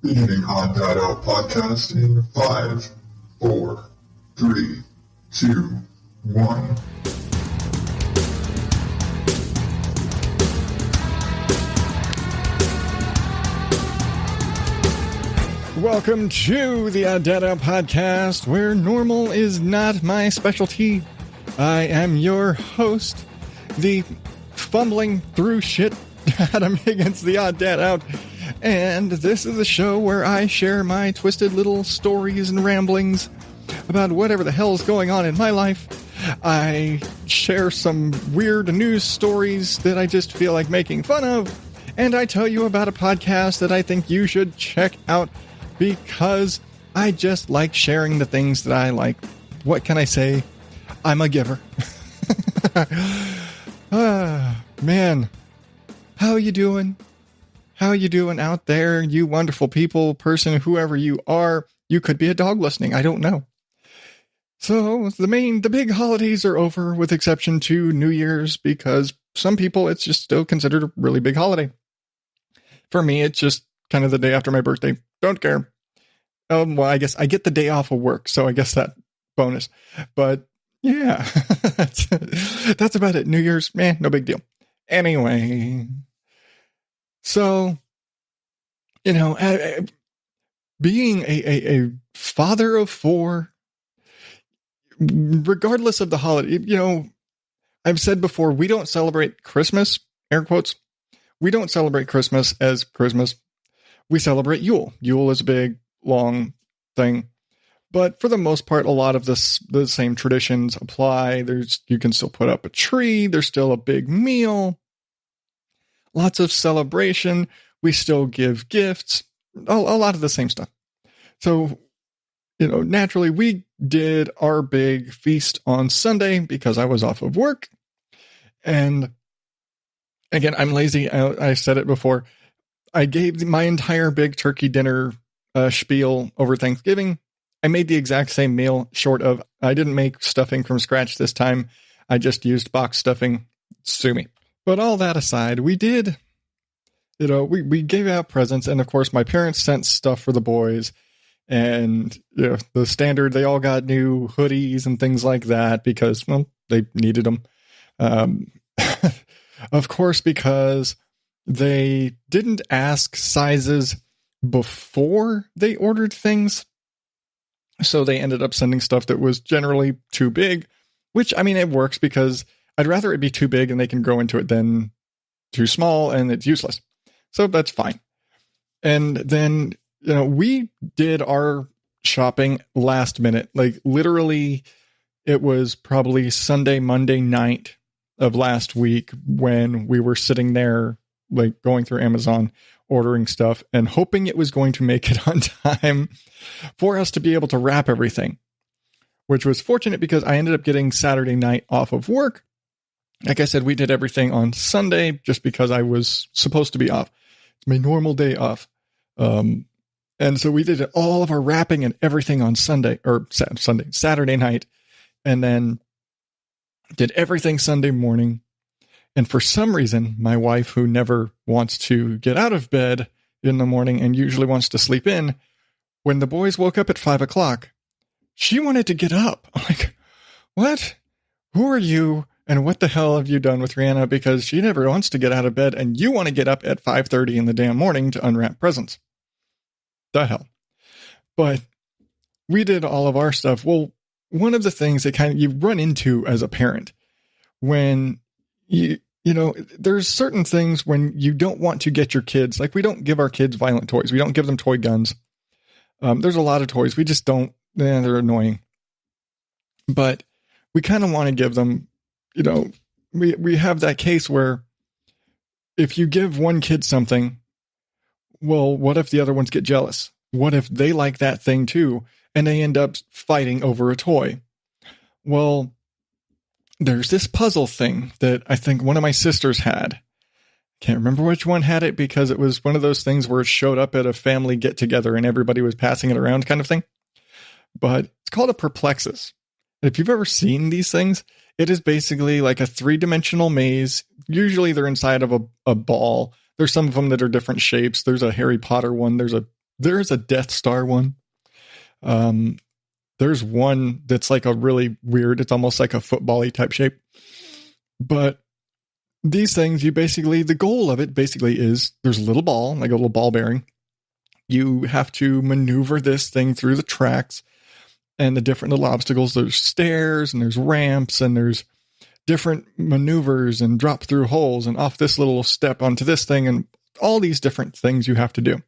Beginning ODO podcast in 5, 4, 3, 2, 1. Welcome to the ODO podcast, where normal is not my specialty. I am your host, the fumbling through shit Adam Higgins, the odd dad out. And this is the show where I share my twisted little stories and ramblings about whatever the hell is going on in my life. I share some weird news stories that I just feel like making fun of. And I tell you about a podcast that I think you should check out because I just like sharing the things that I like. What can I say? I'm a giver. Man, how you doing? How you doing out there, you wonderful people, person, whoever you are? You could be a dog listening. I don't know. So the big holidays are over, with exception to New Year's, because some people it's just still considered a really big holiday. For me, it's just kind of the day after my birthday. Don't care. Well, I guess I get the day off of work, so I guess that bonus. But yeah, that's about it. New Year's, man, no big deal. Anyway. So, you know, being a father of four, regardless of the holiday, you know, I've said before, we don't celebrate Christmas, air quotes. We don't celebrate Christmas as Christmas. We celebrate Yule. Yule is a big, long thing. But for the most part, a lot of the same traditions apply. You can still put up a tree. There's still a big meal. Lots of celebration. We still give gifts. A lot of the same stuff. So, you know, naturally, we did our big feast on Sunday because I was off of work. And again, I'm lazy. I said it before. I gave my entire big turkey dinner spiel over Thanksgiving. I made the exact same meal, short of I didn't make stuffing from scratch this time. I just used box stuffing. Sue me. But all that aside, we did, you know, we gave out presents. And of course, my parents sent stuff for the boys. And, you know, the standard, they all got new hoodies and things like that because, well, they needed them. Of course, because they didn't ask sizes before they ordered things. So they ended up sending stuff that was generally too big, which, I mean, it works because I'd rather it be too big and they can grow into it than too small and it's useless. So that's fine. And then, you know, we did our shopping last minute. Like literally, it was probably Sunday, Monday night of last week when we were sitting there, like going through Amazon, ordering stuff and hoping it was going to make it on time for us to be able to wrap everything, which was fortunate because I ended up getting Saturday night off of work. Like I said, we did everything on Sunday just because I was supposed to be off. It's my normal day off. And so we did all of our wrapping and everything on Saturday night, and then did everything Sunday morning. And for some reason, my wife, who never wants to get out of bed in the morning and usually wants to sleep in, when the boys woke up at 5:00, she wanted to get up. I'm like, what? Who are you? And what the hell have you done with Rihanna? Because she never wants to get out of bed, and you want to get up at 5:30 in the damn morning to unwrap presents. The hell. But we did all of our stuff. Well, one of the things that you run into as a parent when you know, there's certain things when you don't want to get your kids, like we don't give our kids violent toys. We don't give them toy guns. There's a lot of toys. We just don't, they're annoying. But we kind of want to give them, you know, we have that case where if you give one kid something, well, what if the other ones get jealous? What if they like that thing too, and they end up fighting over a toy? Well, there's this puzzle thing that I think one of my sisters had. Can't remember which one had it because it was one of those things where it showed up at a family get together and everybody was passing it around kind of thing. But it's called a Perplexus. And if you've ever seen these things, it is basically like a 3-dimensional maze. Usually they're inside of a ball. There's some of them that are different shapes. There's a Harry Potter one. There's a there's a Death Star one. There's one that's like a really weird, it's almost like a football-y type shape. But these things, the goal of it basically is there's a little ball, like a little ball bearing. You have to maneuver this thing through the tracks and the different little obstacles. There's stairs and there's ramps and there's different maneuvers and drop through holes and off this little step onto this thing and all these different things you have to do.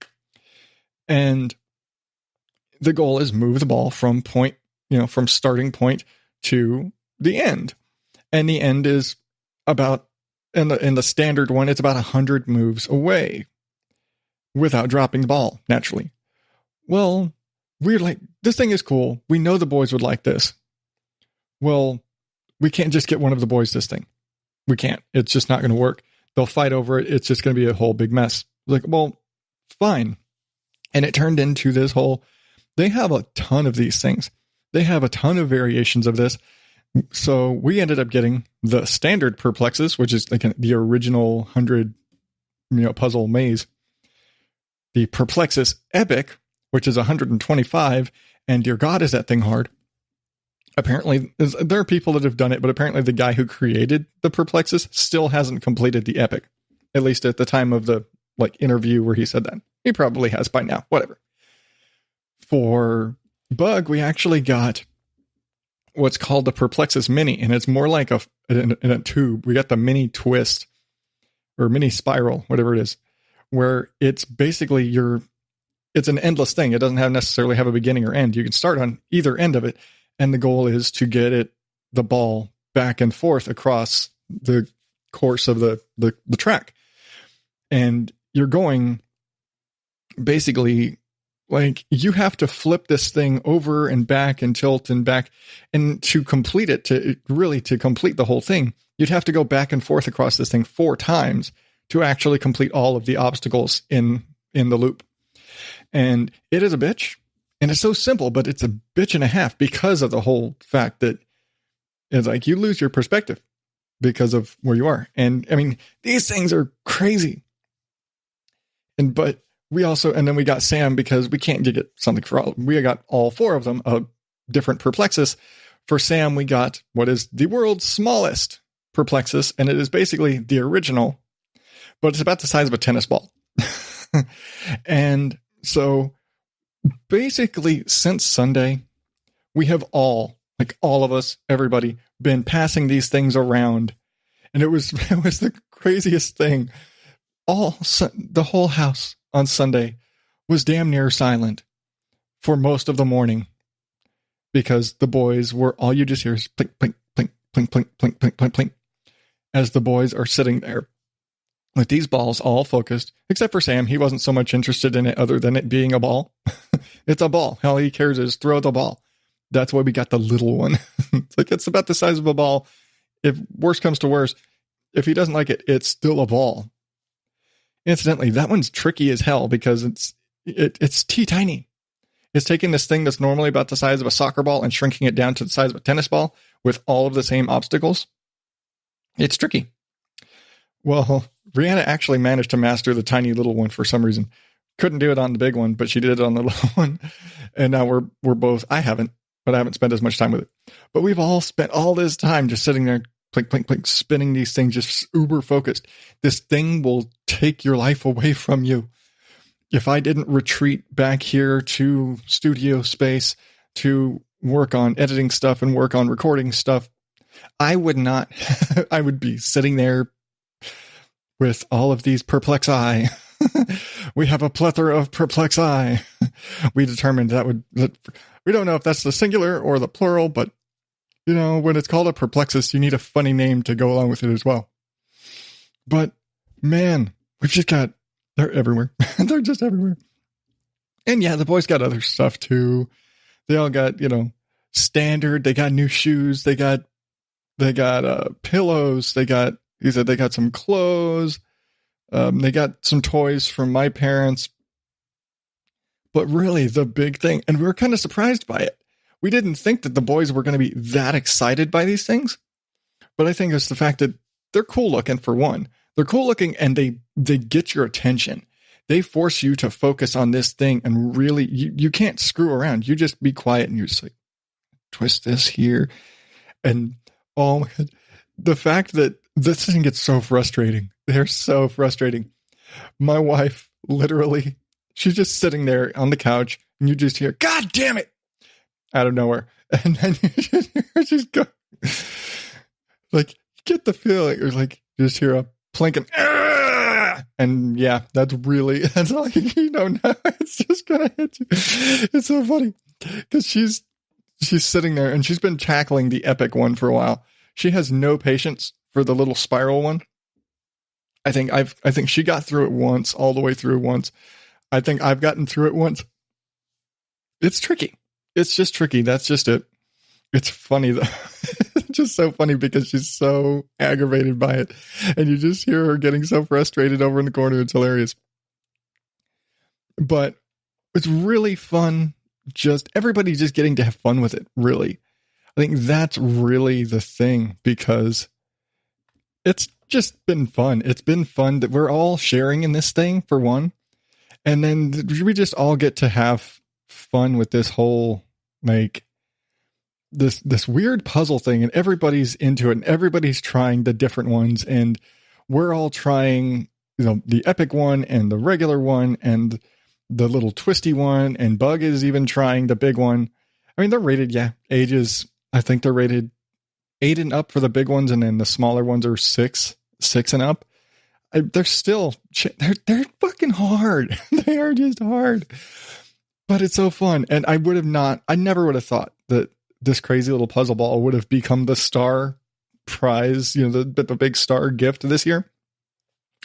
And the goal is move the ball from from starting point to the end. And the end is about, in the standard one, it's about 100 moves away without dropping the ball, naturally. Well, we're like, this thing is cool. We know the boys would like this. Well, we can't just get one of the boys this thing. We can't. It's just not going to work. They'll fight over it. It's just going to be a whole big mess. Like, well, fine. And it turned into this whole, they have a ton of these things. They have a ton of variations of this. So we ended up getting the standard Perplexus, which is like the original 100, puzzle maze. The Perplexus Epic, which is 125, and dear God, is that thing hard. Apparently, there are people that have done it, but apparently the guy who created the Perplexus still hasn't completed the Epic, at least at the time of the interview where he said that. He probably has by now, whatever. For Bug, we actually got what's called the Perplexus Mini, and it's more like in a tube. We got the mini twist or mini spiral, whatever it is, where it's basically it's an endless thing. It doesn't necessarily have a beginning or end. You can start on either end of it, and the goal is to get the ball back and forth across the course of the track. And you're going basically you have to flip this thing over and back and tilt and back. And to complete it, to complete the whole thing, you'd have to go back and forth across this thing 4 times to actually complete all of the obstacles in the loop. And it is a bitch. And it's so simple, but it's a bitch and a half because of the whole fact that it's like you lose your perspective because of where you are. And I mean, these things are crazy. But we got Sam because we can't get something for all. We got all 4 of them, a different Perplexus. For Sam, we got what is the world's smallest Perplexus, and it is basically the original, but it's about the size of a tennis ball. And so basically since Sunday, we have all of us, everybody, been passing these things around. And it was the craziest thing. The whole house on Sunday was damn near silent for most of the morning because the boys were, all you just hear is plink, plink, plink, plink, plink, plink, plink, plink, plink, as the boys are sitting there with these balls all focused, except for Sam. He wasn't so much interested in it other than it being a ball. It's a ball. All he cares is throw the ball. That's why we got the little one. It's about the size of a ball. If worse comes to worse, if he doesn't like it, it's still a ball. Incidentally, that one's tricky as hell because it's teeny. It's taking this thing that's normally about the size of a soccer ball and shrinking it down to the size of a tennis ball with all of the same obstacles. It's tricky. Well, Rihanna actually managed to master the tiny little one for some reason. Couldn't do it on the big one, but she did it on the little one. And now we're both, I haven't spent as much time with it. But we've all spent all this time just sitting there, plink, plink, plink, spinning these things, just uber focused. This thing will take your life away from you. If I didn't retreat back here to studio space to work on editing stuff and work on recording stuff, I would not, I would be sitting there with all of these perplexi. We have a plethora of perplexi. We determined we don't know if that's the singular or the plural, but when it's called a Perplexus, you need a funny name to go along with it as well. But man, they're everywhere. They're just everywhere. And yeah, the boys got other stuff too. They all got, standard. They got new shoes. They got pillows. They got some clothes. They got some toys from my parents. But really the big thing, and we were kind of surprised by it. We didn't think that the boys were going to be that excited by these things. But I think it's the fact that they're cool looking, for one. They're cool looking and they get your attention. they force you to focus on this thing and really, you can't screw around. You just be quiet and you're just like, twist this here. And oh my God, the fact that this thing gets so frustrating. They're so frustrating. My wife, literally, she's just sitting there on the couch and you just hear, God damn it, out of nowhere. And then you just go, like, get the feeling, or like, just hear a plinking, and yeah, that's like, now it's just gonna hit you. It's so funny because she's sitting there and she's been tackling the epic one for a while. She has no patience for the little spiral one. I think she got through it once, all the way through once. I think I've gotten through it once. It's tricky. It's just tricky. That's just it. It's funny though. It's just so funny because she's so aggravated by it. And you just hear her getting so frustrated over in the corner. It's hilarious. But it's really fun. Just everybody just getting to have fun with it, really. I think that's really the thing, because it's just been fun. It's been fun that we're all sharing in this thing, for one. And then we just all get to have fun with this whole, like, this weird puzzle thing, and everybody's into it and everybody's trying the different ones, and we're all trying, the epic one and the regular one and the little twisty one, and Bug is even trying the big one. I mean, they're rated, ages. I think they're rated 8 and up for the big ones, and then the smaller ones are 6 and up. They're still, they're fucking hard. They are just hard, but it's so fun. And I never would have thought that this crazy little puzzle ball would have become the star prize, the big star gift this year.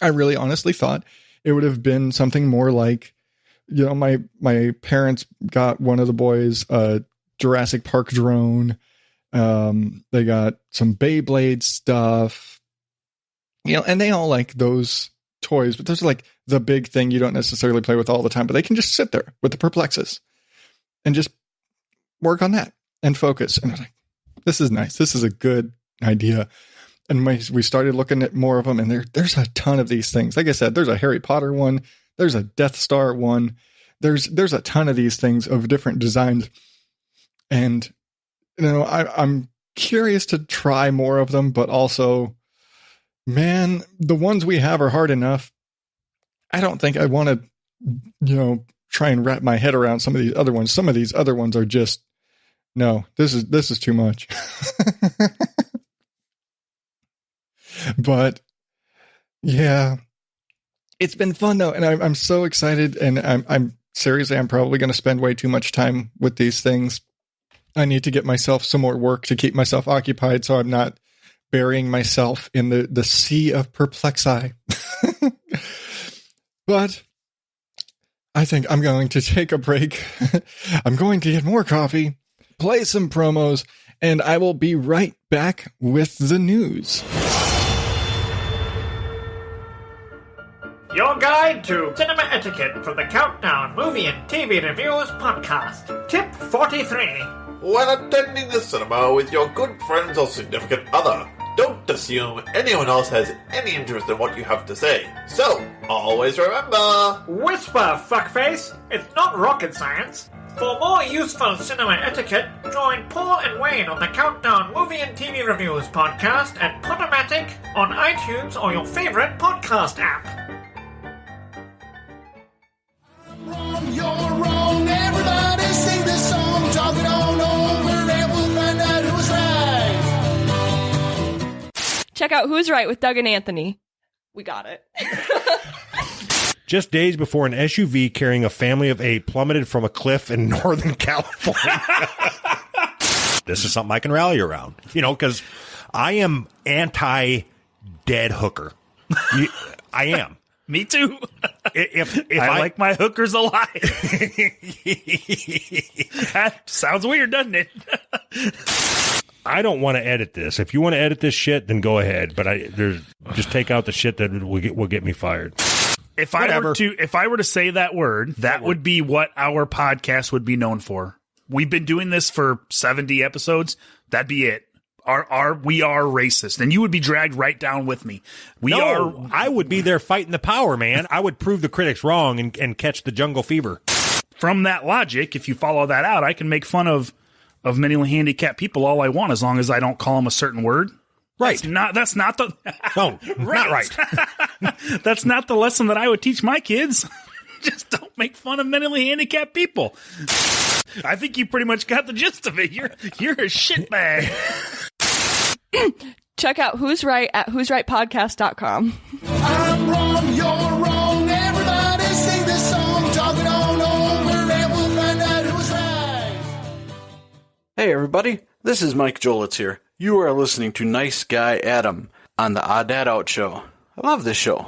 I really honestly thought it would have been something more like, my parents got one of the boys a Jurassic Park drone. They got some Beyblade stuff, and they all like those toys, but those are like the big thing you don't necessarily play with all the time, but they can just sit there with the Perplexus and just work on that and focus. And I was like, this is nice. This is a good idea. And we started looking at more of them, and there's a ton of these things. Like I said, there's a Harry Potter one. There's a Death Star one. There's a ton of these things of different designs. And, I'm curious to try more of them, but also, man, the ones we have are hard enough. I don't think I want to, try and wrap my head around some of these other ones. Some of these other ones are just, no, this is too much. But yeah, it's been fun though. And I'm so excited, and I'm seriously, I'm probably going to spend way too much time with these things. I need to get myself some more work to keep myself occupied, so I'm not burying myself in the sea of Perplexi. But I think I'm going to take a break. I'm going to get more coffee, play some promos, and I will be right back with the news. Your guide to cinema etiquette from the Countdown Movie and TV Reviews podcast. Tip 43. When attending the cinema with your good friends or significant other, don't assume anyone else has any interest in what you have to say. So, always remember... Whisper, fuckface. It's not rocket science. For more useful cinema etiquette, join Paul and Wayne on the Countdown Movie and TV Reviews podcast at Podomatic on iTunes or your favorite podcast app. Wrong, you're wrong. Everybody sing this song. Talk it on over and we'll find out who's right. Check out Who's Right with Doug and Anthony. We got it. Just days before an SUV carrying a family of 8 plummeted from a cliff in Northern California. This is something I can rally around, because I am anti-dead hooker. I am. Me too. If I like my hookers alive. That sounds weird, doesn't it? I don't want to edit this. If you want to edit this shit, then go ahead. But just take out the shit that will get me fired. If I were to say that word, that would be what our podcast would be known for. We've been doing this for 70 episodes. That'd be it. we are racist, and you would be dragged right down with me. I would be there fighting the power, man. I would prove the critics wrong and catch the jungle fever. From that logic, if you follow that out, I can make fun of mentally handicapped people all I want, as long as I don't call them a certain word. Right. That's not the No, not right. That's not the lesson that I would teach my kids. Just don't make fun of mentally handicapped people. I think you pretty much got the gist of it. You're a shitbag. Check out Who's Right at who'srightpodcast.com. I'm wrong, you're wrong. Everybody sing this song. Talk it on over and we'll find out who's right. Hey everybody, this is Mike Jolitz here. You are listening to Nice Guy Adam on the Odd Dad Out Show. I love this show.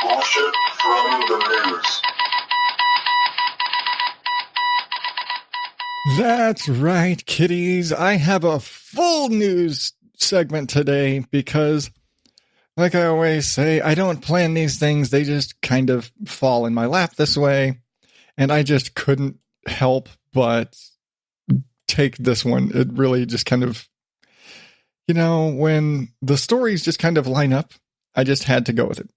Bullshit from the news. That's right, kiddies. I have a full news segment today because, like I always say, I don't plan these things. They just kind of fall in my lap this way. And I just couldn't help but take this one. It really just kind of, when the stories just kind of line up, I just had to go with it.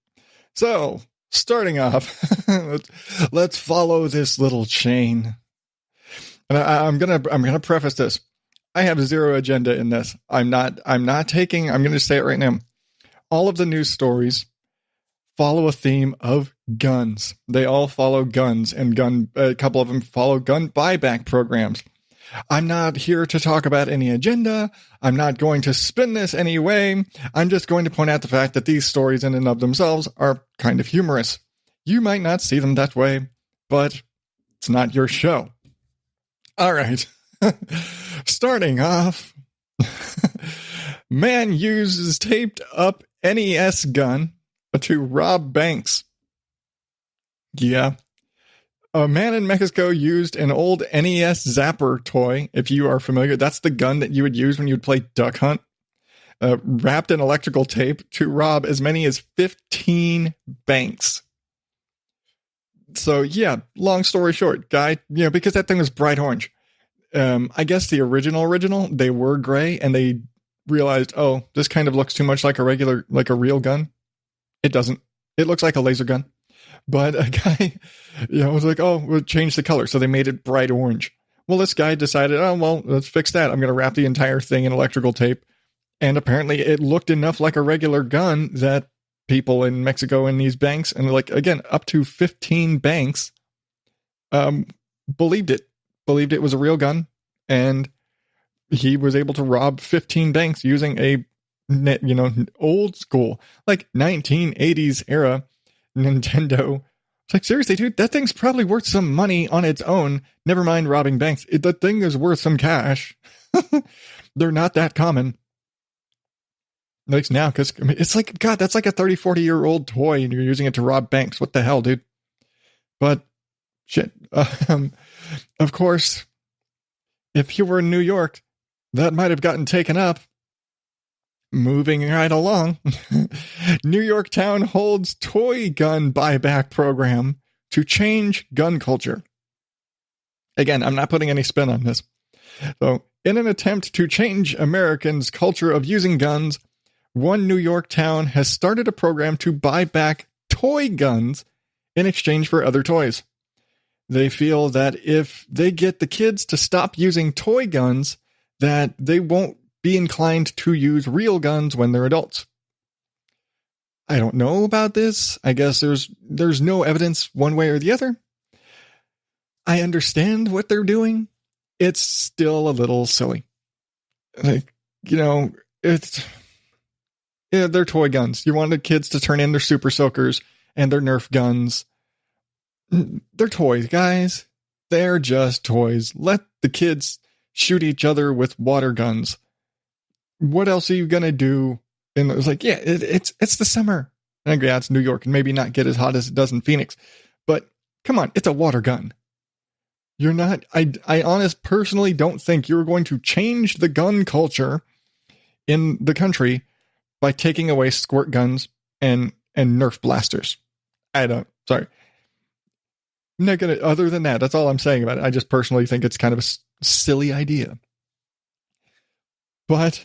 So, starting off, let's follow this little chain. And I'm gonna preface this. I have zero agenda in this. I'm gonna say it right now. All of the news stories follow a theme of guns. They all follow guns and a couple of them follow gun buyback programs. I'm not here to talk about any agenda. I'm not going to spin this any way. I'm just going to point out the fact that these stories in and of themselves are kind of humorous. You might not see them that way, but it's not your show. All right. Starting off, man uses taped up NES gun to rob banks. Yeah. A man in Mexico used an old NES Zapper toy. If you are familiar, that's the gun that you would use when you'd play Duck Hunt. Wrapped in electrical tape to rob as many as 15 banks. So, yeah, long story short, guy, because that thing was bright orange. I guess the original, they were gray, and they realized, oh, this kind of looks too much like a real gun. It doesn't. It looks like a laser gun. But a guy, was like, oh, we'll change the color. So they made it bright orange. Well, this guy decided, oh, well, let's fix that. I'm going to wrap the entire thing in electrical tape. And apparently it looked enough like a regular gun that people in Mexico in these banks, and again, up to 15 banks, believed it was a real gun. And he was able to rob 15 banks using a, old school, 1980s era Nintendo. It's like, seriously, dude, that thing's probably worth some money on its own. Never mind robbing banks. That thing is worth some cash. They're not that common. At least now, because it's like, God, that's like a 30, 40-year-old toy, and you're using it to rob banks. What the hell, dude? But, shit. Of course, if you were in New York, that might have gotten taken up. Moving right along, New York town holds toy gun buyback program to change gun culture. Again, I'm not putting any spin on this. So, in an attempt to change Americans' culture of using guns, one New York town has started a program to buy back toy guns in exchange for other toys. They feel that if they get the kids to stop using toy guns, that they won't be inclined to use real guns when they're adults. I don't know about this. I guess there's no evidence one way or the other. I understand what they're doing. It's still a little silly. They're toy guns. You wanted kids to turn in their super soakers and their Nerf guns. They're toys, guys. They're just toys. Let the kids shoot each other with water guns. What else are you going to do? And it was like, yeah, it's the summer. And yeah, it's New York and maybe not get as hot as it does in Phoenix. But come on, it's a water gun. You're not, I personally don't think you're going to change the gun culture in the country by taking away squirt guns and Nerf blasters. Sorry. I'm not gonna, other than that, that's all I'm saying about it. I just personally think it's kind of a silly idea. But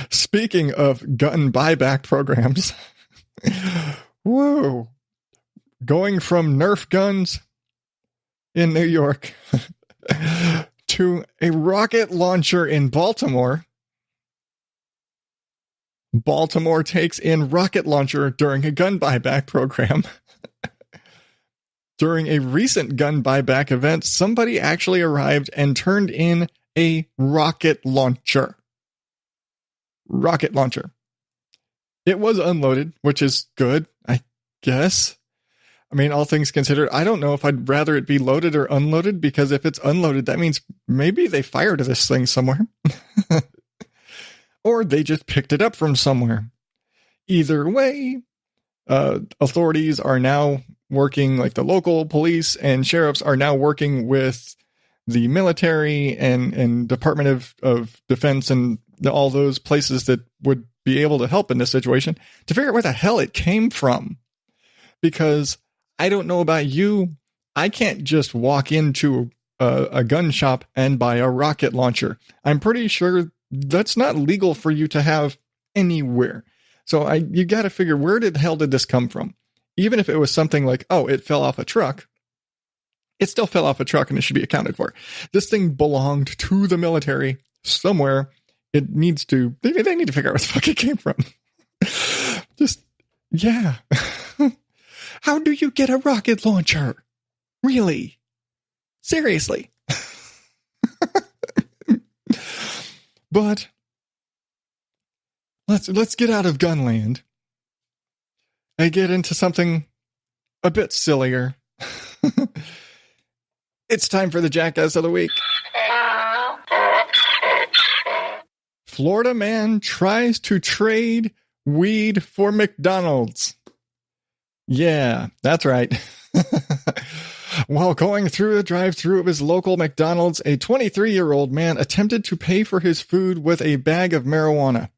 speaking of gun buyback programs, whoa, going from Nerf guns in New York to a rocket launcher in Baltimore. Baltimore takes in rocket launcher during a gun buyback program. During a recent gun buyback event, somebody actually arrived and turned in a rocket launcher. Rocket launcher. It was unloaded, which is good, I guess. I mean, all things considered, I don't know if I'd rather it be loaded or unloaded, because if it's unloaded, that means maybe they fired this thing somewhere. Or they just picked it up from somewhere. Either way, authorities are now working, like the local police and sheriffs are now working with the military and Department of Defense and all those places that would be able to help in this situation to figure out where the hell it came from. Because I don't know about you, I can't just walk into a gun shop and buy a rocket launcher. I'm pretty sure that's not legal for you to have anywhere. So you got to figure, where the hell did this come from? Even if it was something like, oh, it fell off a truck, it still fell off a truck and it should be accounted for. This thing belonged to the military somewhere. It needs to, they need to figure out where the fuck it came from. Just, yeah. How do you get a rocket launcher? Really? Seriously? But let's get out of Gunland and get into something a bit sillier. It's time for the Jackass of the Week. Florida man tries to trade weed for McDonald's. Yeah, that's right. While going through the drive-thru of his local McDonald's, a 23-year-old man attempted to pay for his food with a bag of marijuana.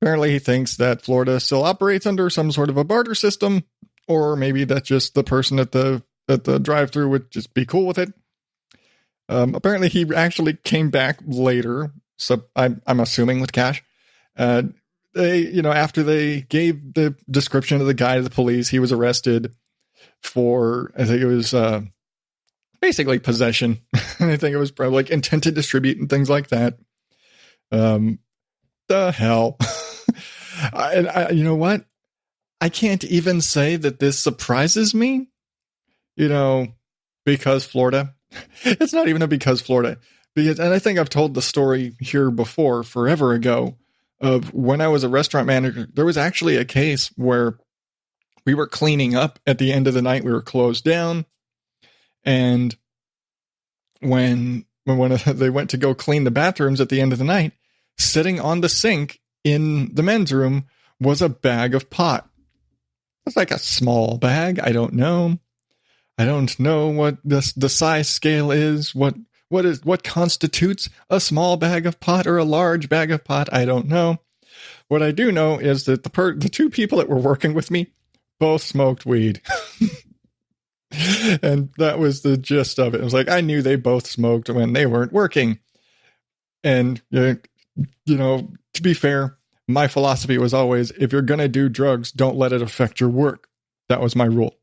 Apparently, he thinks that Florida still operates under some sort of a barter system, or maybe that just the person at the drive-thru would just be cool with it. Apparently, he actually came back later, so I'm assuming with cash. After they gave the description of the guy to the police, he was arrested for, I think it was basically possession. And I think it was probably like intent to distribute and things like that. The hell. You know what? I can't even say that this surprises me, because Florida. It's not even because Florida. And I think I've told the story here before, forever ago, of when I was a restaurant manager. There was actually a case where we were cleaning up at the end of the night. We were closed down. And when they went to go clean the bathrooms at the end of the night, sitting on the sink in the men's room was a bag of pot. It's like a small bag. I don't know. I don't know what the size scale is. What constitutes a small bag of pot or a large bag of pot? I don't know. What I do know is that the two people that were working with me both smoked weed. And that was the gist of it. It was like, I knew they both smoked when they weren't working. And, to be fair, my philosophy was always, if you're going to do drugs, don't let it affect your work. That was my rule.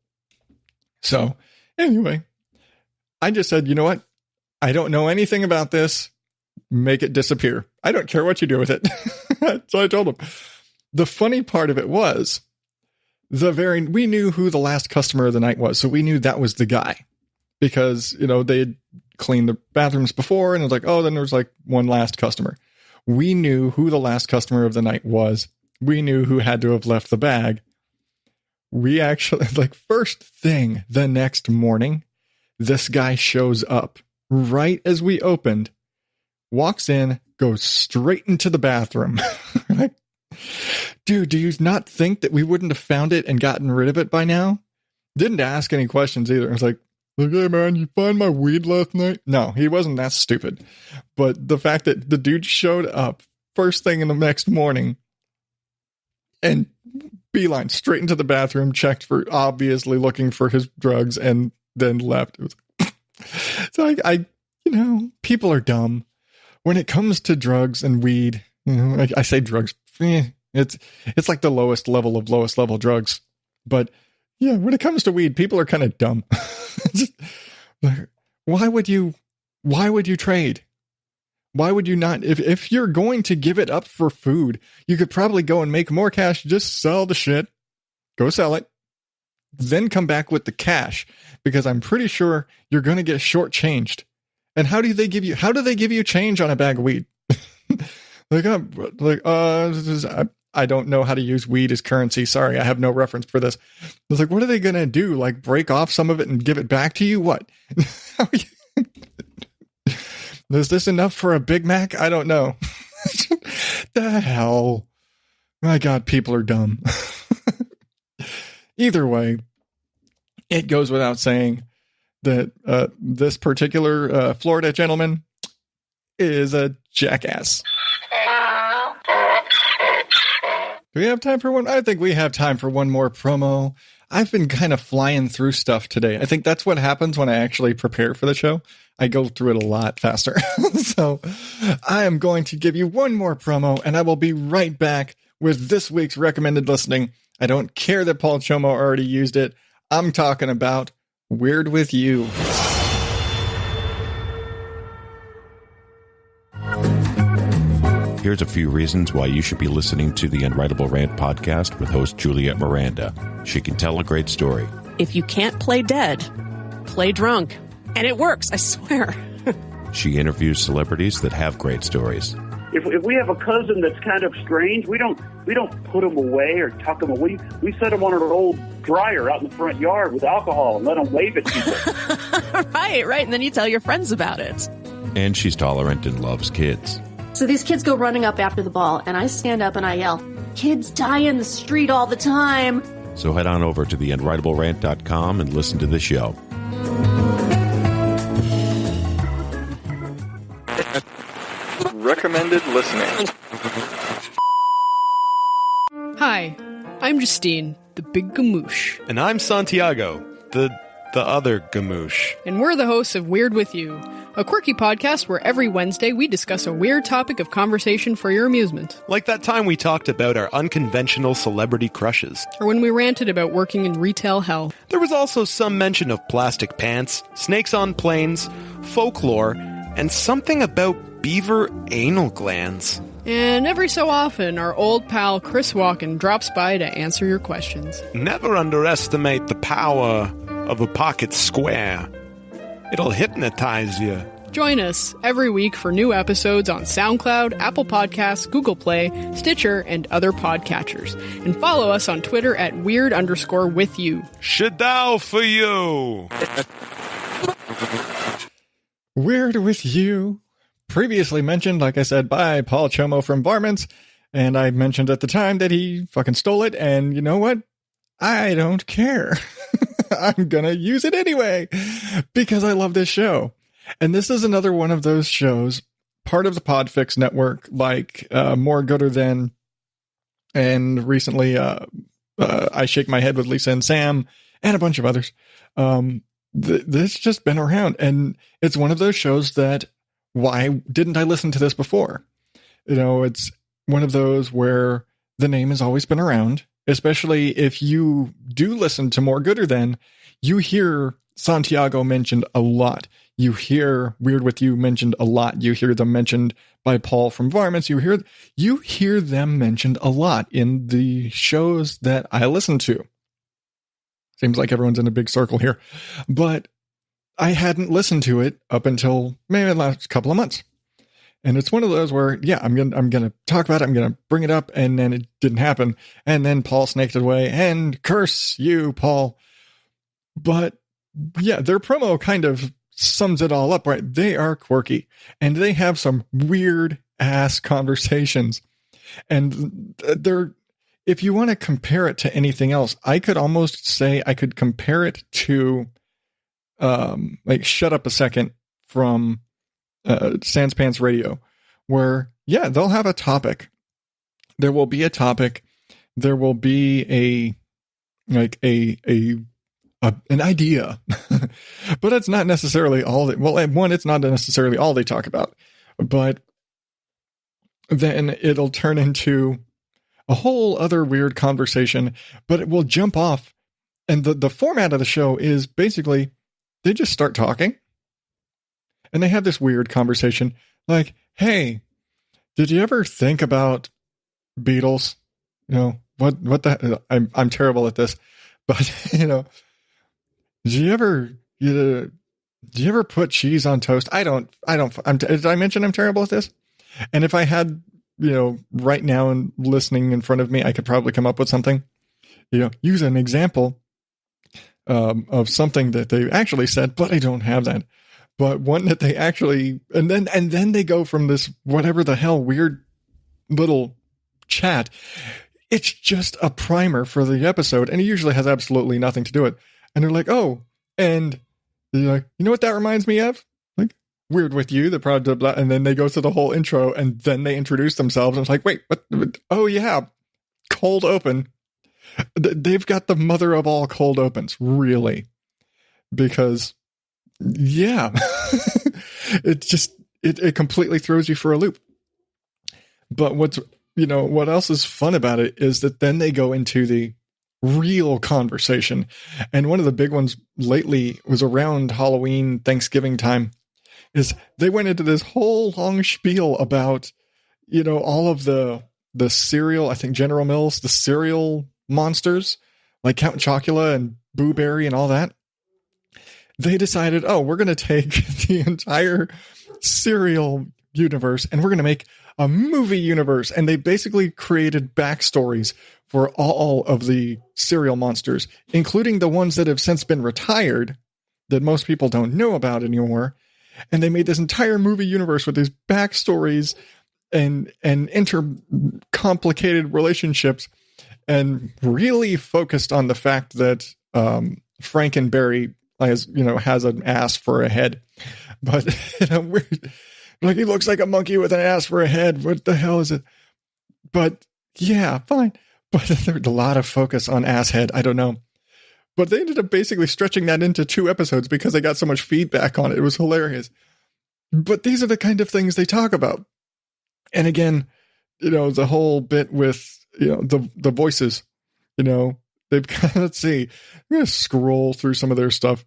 So anyway, I just said, you know what? I don't know anything about this. Make it disappear. I don't care what you do with it. So I told him. The funny part of it was, we knew who the last customer of the night was. So we knew that was the guy because, they had cleaned the bathrooms before and it was like, oh, then there was like one last customer. We knew who the last customer of the night was. We knew who had to have left the bag. We actually, first thing the next morning, this guy shows up right as we opened, walks in, goes straight into the bathroom. Like, dude, do you not think that we wouldn't have found it and gotten rid of it by now? Didn't ask any questions either. I was like, hey man, you find my weed last night? No, he wasn't that stupid. But the fact that the dude showed up first thing in the next morning and beeline straight into the bathroom, checked for obviously looking for his drugs, and then left. It was so I people are dumb when it comes to drugs and weed. I say drugs. It's like the lowest level drugs. But yeah, when it comes to weed, people are kind of dumb. Why would you trade? Why would you not? If you're going to give it up for food, you could probably go and make more cash. Just sell the shit, go sell it, then come back with the cash, because I'm pretty sure you're going to get shortchanged. And how do they give you change on a bag of weed? I don't know how to use weed as currency. Sorry, I have no reference for this. It's like, what are they going to do? Like, break off some of it and give it back to you? What? Is this enough for a Big Mac? I don't know. The hell? My God, people are dumb. Either way, it goes without saying that this particular Florida gentleman is a jackass. Do we have time for one? I think we have time for one more promo. I've been kind of flying through stuff today. I think that's what happens when I actually prepare for the show. I go through it a lot faster. So I am going to give you one more promo, and I will be right back with this week's recommended listening. I don't care that Paul Csomo already used it. I'm talking about Weird With You. Here's a few reasons why you should be listening to the Unwritable Rant podcast with host Juliet Miranda. She can tell a great story. If you can't play dead, play drunk. And it works, I swear. She interviews celebrities that have great stories. If we have a cousin that's kind of strange, we don't put him away or tuck him away. We set him on an old dryer out in the front yard with alcohol and let him wave at people. Right. And then you tell your friends about it. And she's tolerant and loves kids. So these kids go running up after the ball, and I stand up and I yell, "Kids die in the street all the time." So head on over to theunwritablерant.com and listen to the show. Recommended listening. Hi, I'm Justine, the big gamoosh. And I'm Santiago, the other gamoosh. And we're the hosts of Weird With You, a quirky podcast where every Wednesday we discuss a weird topic of conversation for your amusement. Like that time we talked about our unconventional celebrity crushes. Or when we ranted about working in retail hell. There was also some mention of plastic pants, snakes on planes, folklore, and something about beaver anal glands. And every so often, our old pal Chris Walken drops by to answer your questions. Never underestimate the power of a pocket square. It'll hypnotize you. Join us every week for new episodes on SoundCloud, Apple Podcasts, Google Play, Stitcher, and other podcatchers. And follow us on Twitter at weird_with_you. Shadow for you. Weird With You. Previously mentioned, like I said, by Paul Csomo from Varmints. And I mentioned at the time that he fucking stole it. And you know what? I don't care. I'm going to use it anyway because I love this show. And this is another one of those shows, part of the Podfix network, like More Gooder Than, and recently I Shake My Head with Lisa and Sam, and a bunch of others. This just been around, and it's one of those shows that, why didn't I listen to this before? You know, it's one of those where the name has always been around, especially if you do listen to More Gooder Than, you hear Santiago mentioned a lot. You hear Weird With You mentioned a lot. You hear them mentioned by Paul from Varmints. You hear them mentioned a lot in the shows that I listen to. Seems like everyone's in a big circle here. But I hadn't listened to it up until maybe the last couple of months. And it's one of those where, yeah, I'm gonna talk about it, I'm gonna bring it up, and then it didn't happen. And then Paul snaked it away, and curse you, Paul. But yeah, their promo kind of sums it all up, right? They are quirky, and they have some weird ass conversations. And they're, if you want to compare it to anything else, I could almost say I could compare it to like Shut Up a Second from Sans Pants Radio, where, yeah, they'll have a topic. There will be a topic. there will be an idea, but that's not necessarily all it's not necessarily all they talk about, but then it'll turn into a whole other weird conversation, but it will jump off. And the format of the show is basically they just start talking and they have this weird conversation like, hey, did you ever think about Beatles? You know, what the, I'm terrible at this, but you know, did you ever put cheese on toast? Did I mention I'm terrible at this? And if I had, you know, right now and listening in front of me, I could probably come up with something, you know, use an example of something that they actually said, but I don't have that. But one that they actually, and then they go from this whatever the hell weird little chat. It's just a primer for the episode, and it usually has absolutely nothing to do with it. And they're like, oh, and they're like, you know what that reminds me of? Like, Weird With You, the product, blah, and then they go through the whole intro, and then they introduce themselves, and it's like, wait, what? Oh yeah, cold open. They've got the mother of all cold opens, really, because yeah, it completely throws you for a loop. But what else is fun about it is that then they go into the real conversation. And one of the big ones lately was around Halloween, Thanksgiving time, is they went into this whole long spiel about, you know, all of the cereal, I think General Mills, the cereal monsters like Count Chocula and Boo Berry and all that. They decided, oh, we're going to take the entire cereal universe and we're going to make a movie universe. And they basically created backstories for all of the cereal monsters, including the ones that have since been retired that most people don't know about anymore. And they made this entire movie universe with these backstories and intercomplicated relationships, and really focused on the fact that Frankenberry has an ass for a head. But weird, like he looks like a monkey with an ass for a head. What the hell is it? But yeah, fine. But there's a lot of focus on ass head. I don't know. But they ended up basically stretching that into 2 episodes because they got so much feedback on it. It was hilarious. But these are the kind of things they talk about. And again, you know, the whole bit with, you know, the voices, you know, they've got, let's see, I'm going to scroll through some of their stuff.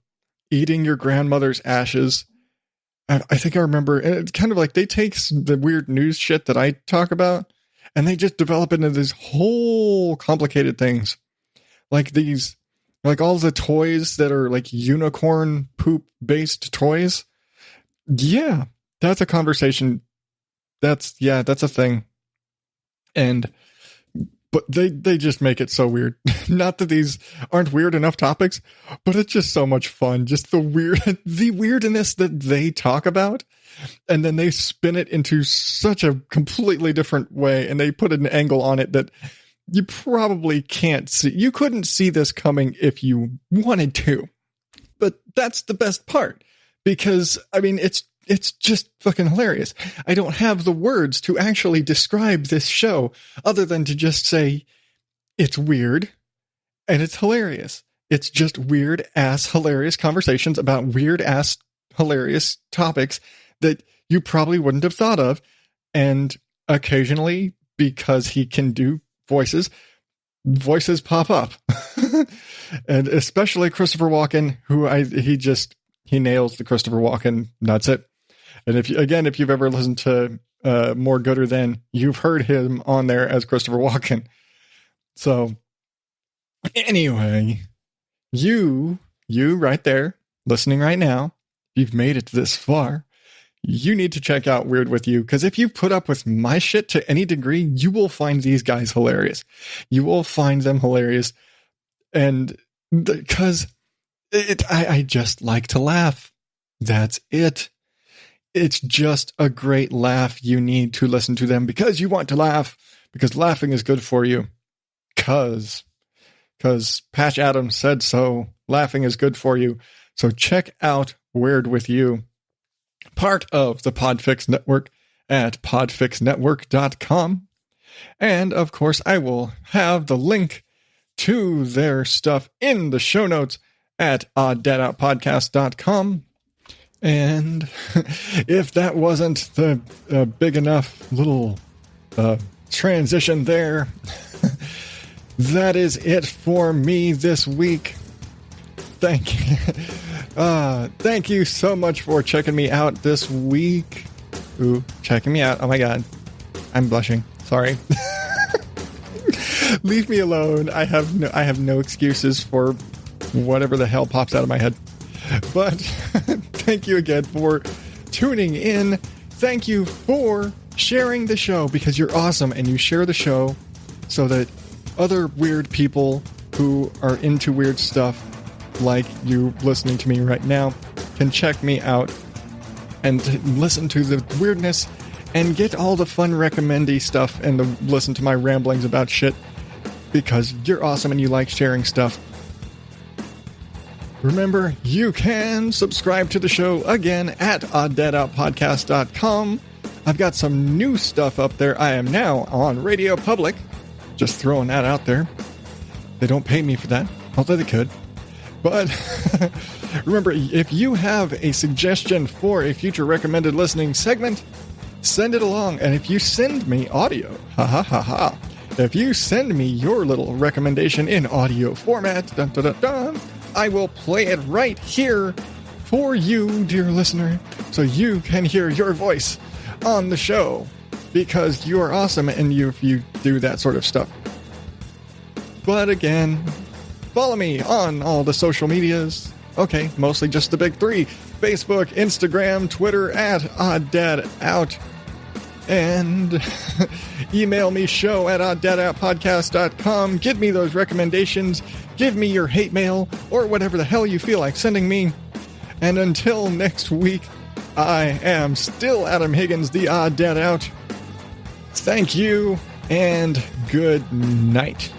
Eating your grandmother's ashes. I think I remember, and it's kind of like they take the weird news shit that I talk about and they just develop it into these whole complicated things. Like these, like all the toys that are like unicorn poop based toys. Yeah, that's a conversation. That's a thing. But they just make it so weird. Not that these aren't weird enough topics, but it's just so much fun. Just the weirdness that they talk about, and then they spin it into such a completely different way, and they put an angle on it that you probably can't see. You couldn't see this coming if you wanted to. But that's the best part, because I mean, it's just fucking hilarious. I don't have the words to actually describe this show other than to just say it's weird and it's hilarious. It's just weird ass hilarious conversations about weird ass hilarious topics that you probably wouldn't have thought of. And occasionally, because he can do voices pop up. And especially Christopher Walken, who he nails the Christopher Walken. That's it. And if you've ever listened to More Gooder Than, you've heard him on there as Christopher Walken. So anyway, you right there listening right now, you've made it this far. You need to check out Weird With You, because if you put up with my shit to any degree, you will find these guys hilarious. You will find them hilarious. And because I just like to laugh. That's it. It's just a great laugh. You need to listen to them because you want to laugh, because laughing is good for you. Because Patch Adams said so. Laughing is good for you. So check out Weird With You, part of the Podfix Network at podfixnetwork.com. And, of course, I will have the link to their stuff in the show notes at odddadoutpodcast.com. And if that wasn't the big enough little transition there, that is it for me this week. Thank you. Thank you so much for checking me out this week. Ooh, checking me out. Oh my God. I'm blushing. Sorry. Leave me alone. I have no excuses for whatever the hell pops out of my head. But thank you again for tuning in. Thank you for sharing the show, because you're awesome and you share the show so that other weird people who are into weird stuff, like you listening to me right now, can check me out and listen to the weirdness and get all the fun recommendy stuff and listen to my ramblings about shit, because you're awesome and you like sharing stuff. Remember, you can subscribe to the show again at odddadoutpodcast.com. I've got some new stuff up there. I am now on Radio Public. Just throwing that out there. They don't pay me for that, although they could. But remember, if you have a suggestion for a future recommended listening segment, send it along. And if you send me audio, if you send me your little recommendation in audio format, I will play it right here for you, dear listener, so you can hear your voice on the show, because you are awesome and you do that sort of stuff. But again, follow me on all the social medias. Okay, mostly just the big three: Facebook, Instagram, Twitter at OddDadOut. And email me, show at odddadoutpodcast.com. Give me those recommendations. Give me your hate mail or whatever the hell you feel like sending me. And until next week, I am still Adam Higgins, the Odd Dad Out. Thank you and good night.